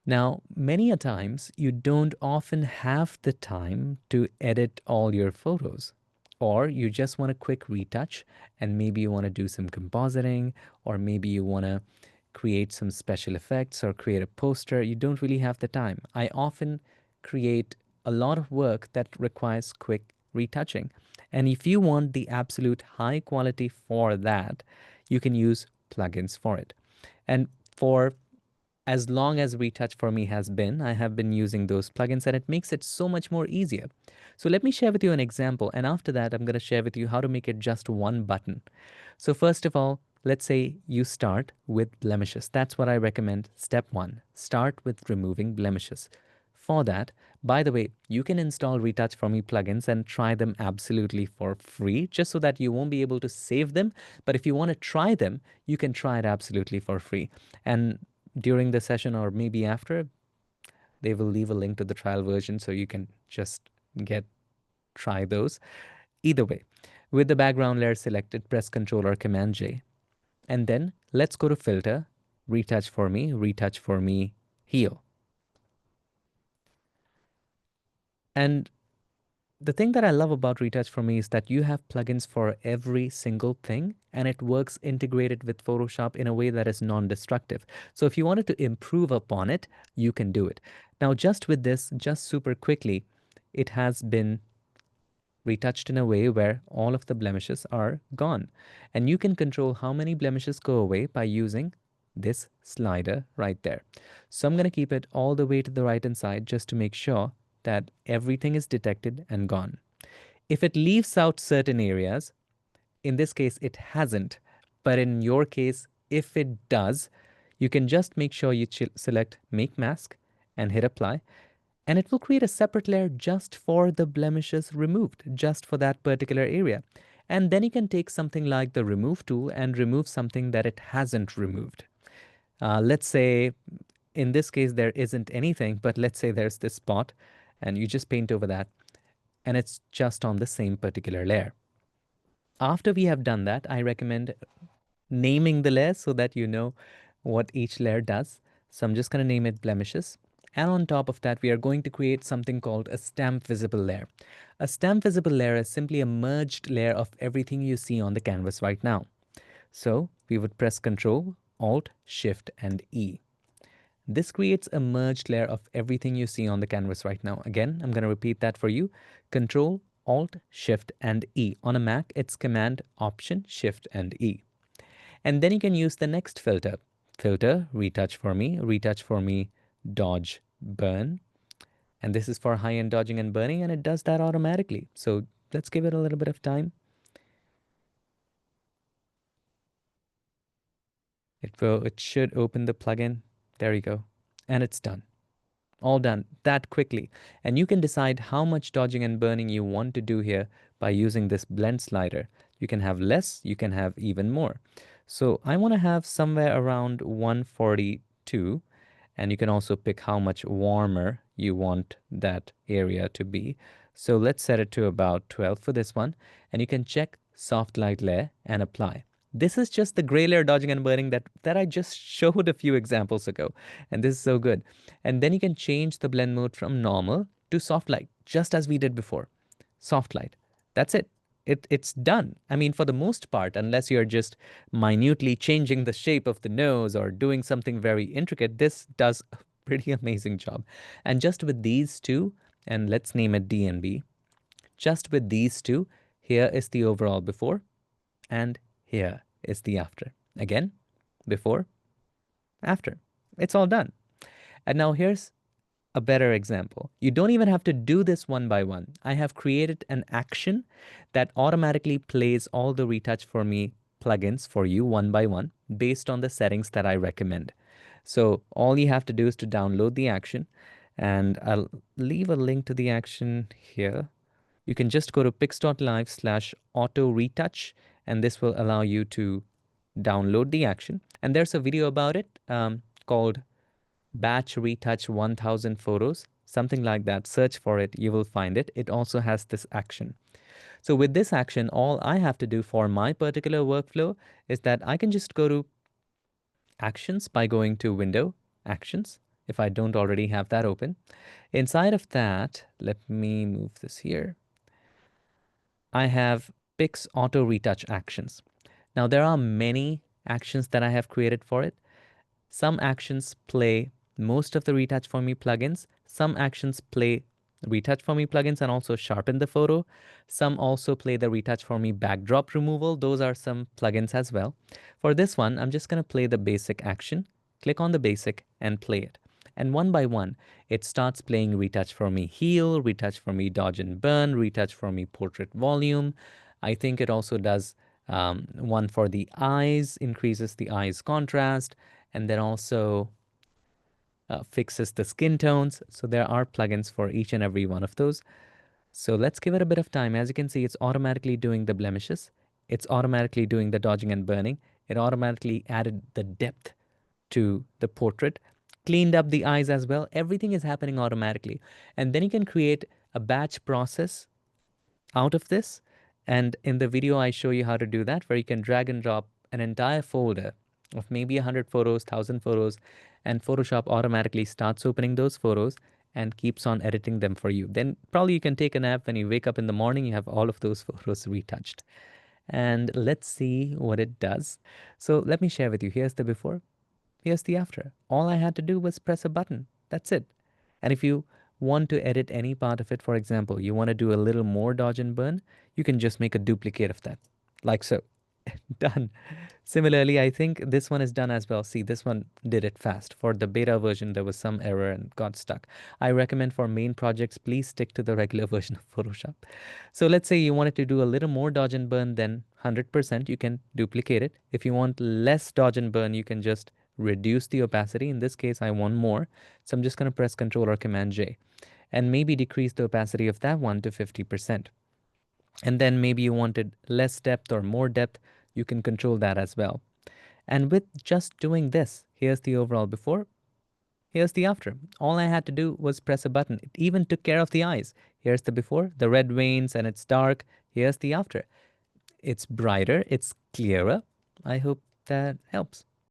Now, many a times you don't often have the time to edit all your photos, or you just want a quick retouch and maybe you want to do some compositing, or maybe you want to create some special effects or create a poster. You don't really have the time. I often create a lot of work that requires quick retouching. And if you want the absolute high quality for that, you can use plugins for it. And for as long as Retouch4me has been, I have been using those plugins and it makes it so much more easier. So let me share with you an example. And after that, I'm going to share with you how to make it just one button. So first of all, let's say you start with blemishes. That's what I recommend. Step one, start with removing blemishes. For that, by the way, you can install Retouch4me plugins and try them absolutely for free, just so that you won't be able to save them. But if you want to try them, you can try it absolutely for free. And during the session or maybe after, they will leave a link to the trial version so you can just try those. Either way, with the background layer selected, press Ctrl or Command J. And then let's go to Filter, Retouch4me, Heal. And the thing that I love about Retouch4me is that you have plugins for every single thing, and it works integrated with Photoshop in a way that is non-destructive. So if you wanted to improve upon it, you can do it. Now, just with this, just super quickly, it has been retouched in a way where all of the blemishes are gone. And you can control how many blemishes go away by using this slider right there. So I'm going to keep it all the way to the right hand side just to make sure that everything is detected and gone. If it leaves out certain areas, in this case it hasn't, but in your case, if it does, you can just make sure you select Make Mask and hit Apply, and it will create a separate layer just for the blemishes removed, just for that particular area. And then you can take something like the Remove tool and remove something that it hasn't removed. Let's say in this case there isn't anything, but let's say there's this spot and you just paint over that and it's just on the same particular layer. After we have done that, I recommend naming the layer so that you know what each layer does. So I'm just going to name it blemishes. And on top of that, we are going to create something called a stamp visible layer. A stamp visible layer is simply a merged layer of everything you see on the canvas right now. So we would press Ctrl, Alt, Shift, and E. This creates a merged layer of everything you see on the canvas right now. Again, I'm going to repeat that for you. Control, Alt, Shift, and E. On a Mac, it's Command, Option, Shift, and E. And then you can use the next filter. Filter, Retouch4me, Dodge, Burn. And this is for high-end dodging and burning, and it does that automatically. So let's give it a little bit of time. It should open the plugin. There you go. And it's done. All done that quickly. And you can decide how much dodging and burning you want to do here by using this blend slider. You can have less, you can have even more. So I want to have somewhere around 142, and you can also pick how much warmer you want that area to be. So let's set it to about 12 for this one, and you can check soft light layer and apply. This is just the gray layer dodging and burning that I just showed a few examples ago, and this is so good. And then you can change the blend mode from normal to soft light, just as we did before. Soft light. That's it. It's done. I mean, for the most part, unless you're just minutely changing the shape of the nose or doing something very intricate, this does a pretty amazing job. And just with these two, and let's name it D and B, just with these two, here is the overall before, and here is the after. Again, before, after. It's all done. And now here's a better example. You don't even have to do this one by one. I have created an action that automatically plays all the Retouch4me plugins for you one by one based on the settings that I recommend. So all you have to do is to download the action, and I'll leave a link to the action here. You can just go to pix.live/auto retouch, and this will allow you to download the action. And there's a video about it called Batch Retouch 1000 Photos, something like that. Search for it, you will find it. It also has this action. So with this action, all I have to do for my particular workflow is that I can just go to Actions by going to Window, Actions, if I don't already have that open. Inside of that, let me move this here. I have Pix Auto Retouch actions. Now, there are many actions that I have created for it. Some actions play most of the Retouch4me plugins. Some actions play Retouch4me plugins and also sharpen the photo. Some also play the Retouch4me backdrop removal. Those are some plugins as well. For this one, I'm just going to play the basic action. Click on the basic and play it. And one by one, it starts playing Retouch4me heal, Retouch4me dodge and burn, Retouch4me portrait volume. I think it also does one for the eyes, increases the eyes contrast, and then also fixes the skin tones. So there are plugins for each and every one of those. So let's give it a bit of time. As you can see, it's automatically doing the blemishes. It's automatically doing the dodging and burning. It automatically added the depth to the portrait, cleaned up the eyes as well. Everything is happening automatically. And then you can create a batch process out of this. And in the video, I show you how to do that, where you can drag and drop an entire folder of maybe 100 photos, 1,000 photos, and Photoshop automatically starts opening those photos and keeps on editing them for you. Then probably you can take a nap when you wake up in the morning, you have all of those photos retouched. And let's see what it does. So let me share with you. Here's the before, here's the after. All I had to do was press a button. That's it. And if you want to edit any part of it, for example, you want to do a little more dodge and burn, you can just make a duplicate of that, like so. Done. Similarly, I think this one is done as well. See, this one did it fast. For the beta version, there was some error and got stuck. I recommend for main projects, please stick to the regular version of Photoshop. So let's say you wanted to do a little more dodge and burn than 100%, you can duplicate it. If you want less dodge and burn, you can just reduce the opacity. In this case, I want more. So I'm just going to press Control or Command J and maybe decrease the opacity of that one to 50%. And then maybe you wanted less depth or more depth, you can control that as well. And with just doing this, here's the overall before, here's the after. All I had to do was press a button. It even took care of the eyes. Here's the before, the red veins, and it's dark. Here's the after. It's brighter, it's clearer. I hope that helps.